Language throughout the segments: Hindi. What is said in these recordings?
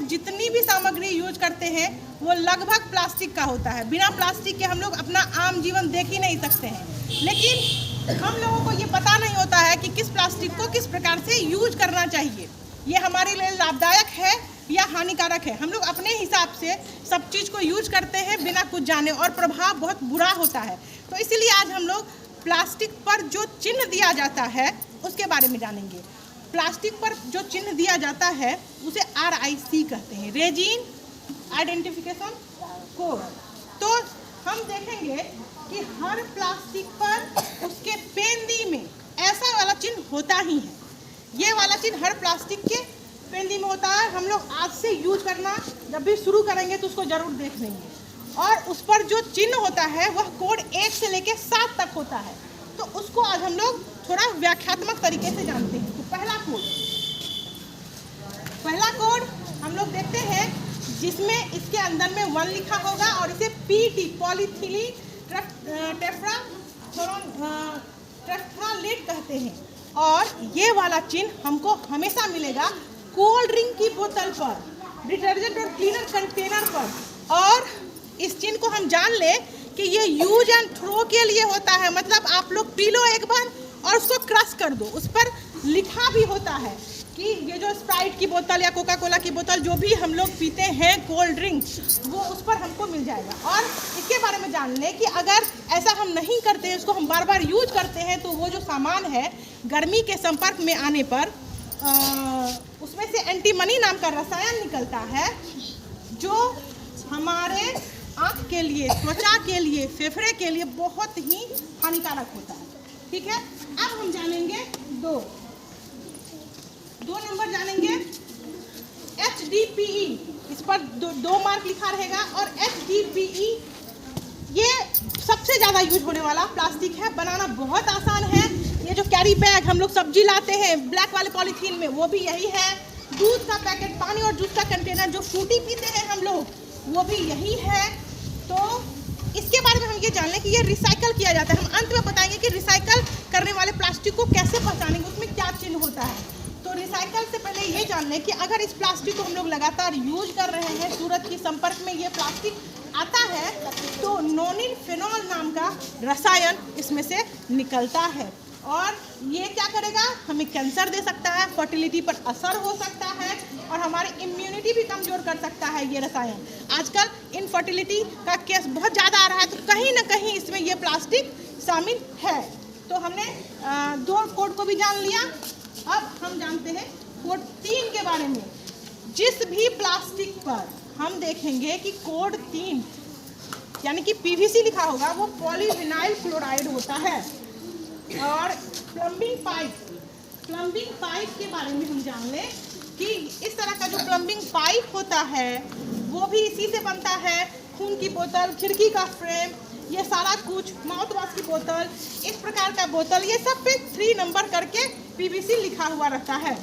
लोग जितनी भी सामग्री यूज करते हैं वो लगभग प्लास्टिक का होता है। बिना प्लास्टिक के हम लोग अपना आम जीवन देख ही नहीं सकते हैं। लेकिन हम लोगों को ये पता नहीं होता है कि किस प्लास्टिक को किस प्रकार से यूज करना चाहिए, ये हमारे लिए लाभदायक है या हानिकारक है। हम लोग अपने हिसाब से सब चीज़ को यूज करते हैं बिना कुछ जाने, और प्रभाव बहुत बुरा होता है। तो इसीलिए आज हम लोग प्लास्टिक पर जो चिन्ह दिया जाता है उसके बारे में जानेंगे। प्लास्टिक पर जो चिन्ह दिया जाता है उसे RIC कहते हैं, रेजिन आइडेंटिफिकेशन कोड। तो हम देखेंगे कि हर प्लास्टिक पर उसके पेंदी में ऐसा वाला चिन्ह होता ही है। ये वाला चिन्ह हर प्लास्टिक के पेंदी में होता है। हम लोग आज से यूज करना जब भी शुरू करेंगे तो उसको जरूर देख लेंगे। और उस पर जो चिन्ह होता है वह कोड 1 से लेकर 7 तक होता है। तो उसको आज हम लोग थोड़ा व्याख्यात्मक तरीके से जानते हैं। तो पहला कोड हम लोग देखते हैं जिसमें इसके अंदर में 1 लिखा होगा और इसे PT पॉलीथिलीन टेट्रालेट कहते हैं। और ये वाला चिन्ह हमको हमेशा मिलेगा कोल्ड ड्रिंक की बोतल पर, डिटर्जेंट और क्लीनर कंटेनर पर। और इस चिन्ह को हम जान ले कि ये यूज एंड थ्रो के लिए होता है, मतलब आप लोग पी लो एक बार और उसको क्रश कर दो। उस पर लिखा भी होता है कि ये जो स्प्राइट की बोतल या कोका कोला की बोतल जो भी हम लोग पीते हैं कोल्ड ड्रिंक, वो उस पर हमको मिल जाएगा। और इसके बारे में जान लें कि अगर ऐसा हम नहीं करते हैं, उसको हम बार बार यूज करते हैं, तो वो जो सामान है गर्मी के संपर्क में आने पर उसमें से एंटीमनी नाम का रसायन निकलता है जो हमारे आँख के लिए, त्वचा के लिए, फेफड़े के लिए बहुत ही हानिकारक होता है। ठीक है, अब हम जानेंगे दो नंबर जानेंगे HDPE। इस पर दो मार्क लिखा रहेगा। और HDPE ये सबसे ज़्यादा यूज होने वाला प्लास्टिक है, बनाना बहुत आसान है। ये जो कैरी बैग हम लोग सब्जी लाते हैं ब्लैक वाले पॉलीथीन में, वो भी यही है। दूध का पैकेट, पानी और जूस का कंटेनर जो फ्रूटी पीते हैं हम लोग, वो भी यही है। तो इसके बारे में हम ये जान लें कि ये रिसाइकल किया जाता है। हम अंत में बताएंगे कि रिसाइकल करने वाले प्लास्टिक को कैसे पहचानेंगे, उसमें क्या चिन्ह होता है। तो रिसाइकल से पहले ये जान लें कि अगर इस प्लास्टिक को हम लोग लगातार यूज कर रहे हैं, सूरज के संपर्क में ये प्लास्टिक आता है, तो नॉनिल फिनॉल नाम का रसायन इसमें से निकलता है। और ये क्या करेगा, हमें कैंसर दे सकता है, फर्टिलिटी पर असर हो सकता है और हमारी इम्यूनिटी भी कमज़ोर कर सकता है ये रसायन। आजकल इनफर्टिलिटी का केस बहुत ज़्यादा आ रहा है, तो कहीं ना कहीं इसमें ये प्लास्टिक शामिल है। तो हमने 2 कोड को भी जान लिया। अब हम जानते हैं कोड 3 के बारे में। जिस भी प्लास्टिक पर हम देखेंगे कि कोड 3 यानी कि PVC लिखा होगा, वो पॉलीविनाइल क्लोराइड होता है। और प्लम्बिंग पाइप के बारे में हम जान लें कि इस तरह का जो प्लम्बिंग पाइप होता है वो भी इसी से बनता है। खून की बोतल, खिड़की का फ्रेम, ये सारा कुछ, माउथ वॉश की बोतल, इस प्रकार का बोतल, ये सब पे 3 नंबर करके PVC लिखा हुआ रहता है।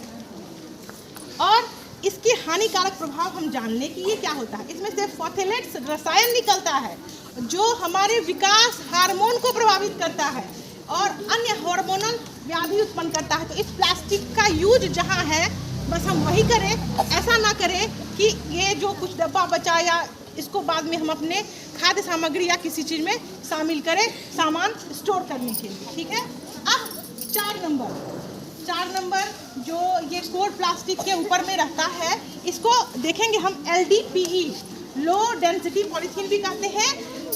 और इसकी हानिकारक प्रभाव हम जान लें कि ये क्या होता है। इसमें से फोथेलेट्स रसायन निकलता है जो हमारे विकास हार्मोन को प्रभावित करता है और अन्य हार्मोनल व्याधि उत्पन्न करता है। तो इस प्लास्टिक का यूज जहाँ है बस हम वही करें, ऐसा ना करें कि ये जो कुछ डब्बा बचा या इसको बाद में हम अपने खाद्य सामग्री या किसी चीज़ में शामिल करें सामान स्टोर करने के लिए। ठीक है, अब 4 नंबर जो ये कोड प्लास्टिक के ऊपर में रहता है, इसको देखेंगे हम LDPE, लो डेंसिटी पॉलीथीन भी कहते हैं।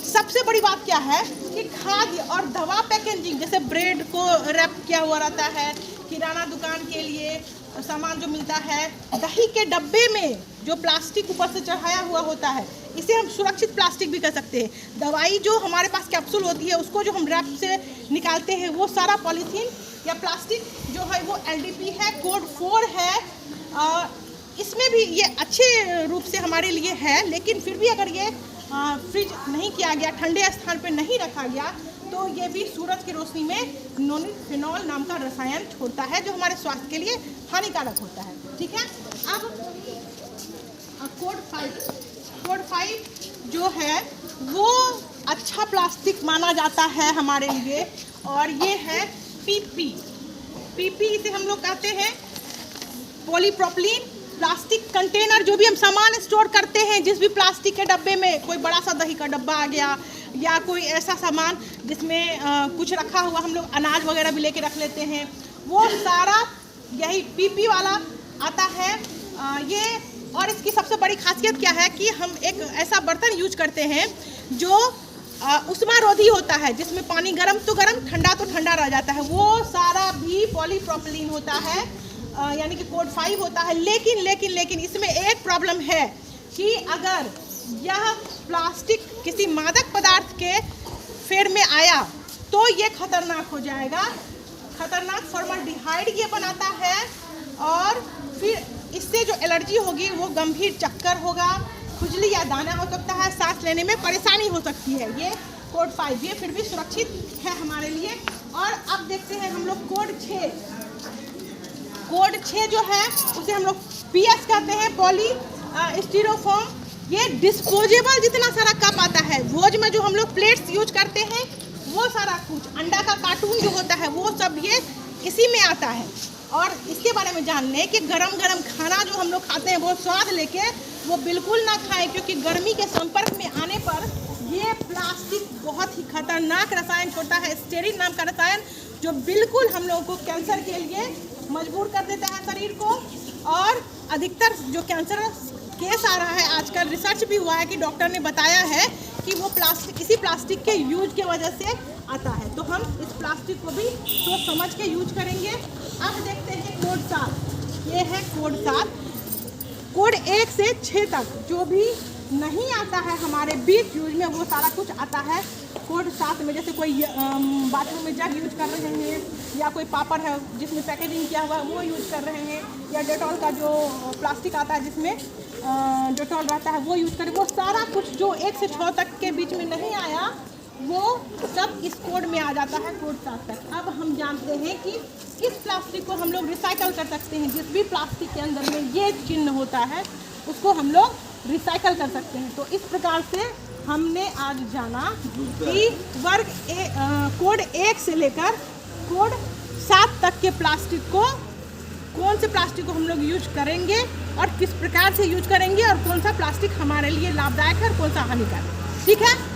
सबसे बड़ी बात क्या है कि खाद्य और दवा पैकेजिंग, जैसे ब्रेड को रैप किया हुआ रहता है, किराना दुकान के लिए सामान जो मिलता है, दही के डब्बे में जो प्लास्टिक ऊपर से चढ़ाया हुआ होता है, इसे हम सुरक्षित प्लास्टिक भी कह सकते हैं। दवाई जो हमारे पास कैप्सूल होती है उसको जो हम रैप से निकालते हैं, वो सारा पॉलीथीन या प्लास्टिक जो है वो LDP है, कोड 4 है। इसमें भी ये अच्छे रूप से हमारे लिए है, लेकिन फिर भी अगर ये फ्रिज नहीं किया गया, ठंडे स्थान पर नहीं रखा गया, तो ये भी सूरज की रोशनी में नॉनिल फिनॉल नाम का रसायन छोड़ता है जो हमारे स्वास्थ्य के लिए हानिकारक होता है। ठीक है, अब कोड 5 जो है वो अच्छा प्लास्टिक माना जाता है हमारे लिए, और ये है PP। इसे हम लोग कहते हैं पॉलीप्रोपिलीन प्लास्टिक कंटेनर, जो भी हम सामान स्टोर करते हैं, जिस भी प्लास्टिक के डब्बे में, कोई बड़ा सा दही का डब्बा आ गया या कोई ऐसा सामान जिसमें कुछ रखा हुआ, हम लोग अनाज वगैरह भी लेके रख लेते हैं, वो सारा यही PP वाला आता है। ये और इसकी सबसे बड़ी खासियत क्या है कि हम एक ऐसा बर्तन यूज करते हैं जो उष्मारोधी होता है, जिसमें पानी गर्म तो गर्म, ठंडा तो ठंडा रह जाता है। वो सारा भी पॉलीप्रोपिलीन होता है, यानी कि कोड 5 होता है। लेकिन इसमें एक प्रॉब्लम है कि अगर यह प्लास्टिक किसी मादक पदार्थ के फेर में आया तो ये खतरनाक हो जाएगा। खतरनाक फॉर्मल्डिहाइड ये बनाता है और फिर इससे जो एलर्जी होगी वो गंभीर चक्कर होगा, खुजली या दाना हो सकता है, सांस लेने में परेशानी हो सकती है। ये कोड 5 ये फिर भी सुरक्षित है हमारे लिए। और अब देखते हैं हम लोग कोड 6। कोड 6 जो है उसे हम लोग PS कहते हैं, पॉली स्टीरोफोम। ये डिस्पोजेबल जितना सारा कप आता है, भोज में जो हम लोग प्लेट्स यूज करते हैं, वो सारा कुछ, अंडा का कार्टून जो होता है, वो सब ये इसी में आता है। और इसके बारे में जान लें कि गरम गरम खाना जो हम लोग खाते हैं वो स्वाद लेके वो बिल्कुल ना खाएं, क्योंकि गर्मी के संपर्क में आने पर ये प्लास्टिक बहुत ही खतरनाक रसायन छोड़ता है, स्टेरिन नाम का रसायन, जो बिल्कुल हम लोगों को कैंसर के लिए मजबूर कर देता है शरीर को। और अधिकतर जो कैंसर केस आ रहा है आजकल, रिसर्च भी हुआ है कि डॉक्टर ने बताया है कि वो प्लास्टिक, इसी प्लास्टिक के यूज के वजह से आता है। तो हम इस प्लास्टिक को भी सोच समझ के यूज करेंगे। अब देखते हैं कोड 7। ये है कोड 7। कोड 1 से 6 तक जो भी नहीं आता है हमारे बीच यूज में, वो सारा कुछ आता है कोड 7 में। जैसे कोई बाथरूम में जग यूज कर रहे हैं, या कोई पापड़ है जिसमें पैकेजिंग किया हुआ है वो यूज कर रहे हैं, या डेटॉल का जो प्लास्टिक आता है जिसमें डेटॉल रहता है वो यूज करें। वो सारा कुछ जो 1 से 6 तक के बीच में नहीं आया वो सब इस कोड में आ जाता है, कोड 7 तक। अब हम जानते हैं कि किस प्लास्टिक को हम लोग रिसाइकल कर सकते हैं। जिस भी प्लास्टिक के अंदर में ये चिन्ह होता है उसको हम लोग रिसाइकल कर सकते हैं। तो इस प्रकार से हमने आज जाना कि कोड 1 से लेकर कोड 7 तक के प्लास्टिक को, कौन से प्लास्टिक को हम लोग यूज करेंगे और किस प्रकार से यूज करेंगे, और कौन सा प्लास्टिक हमारे लिए लाभदायक है और कौन सा हानिकारक। ठीक है।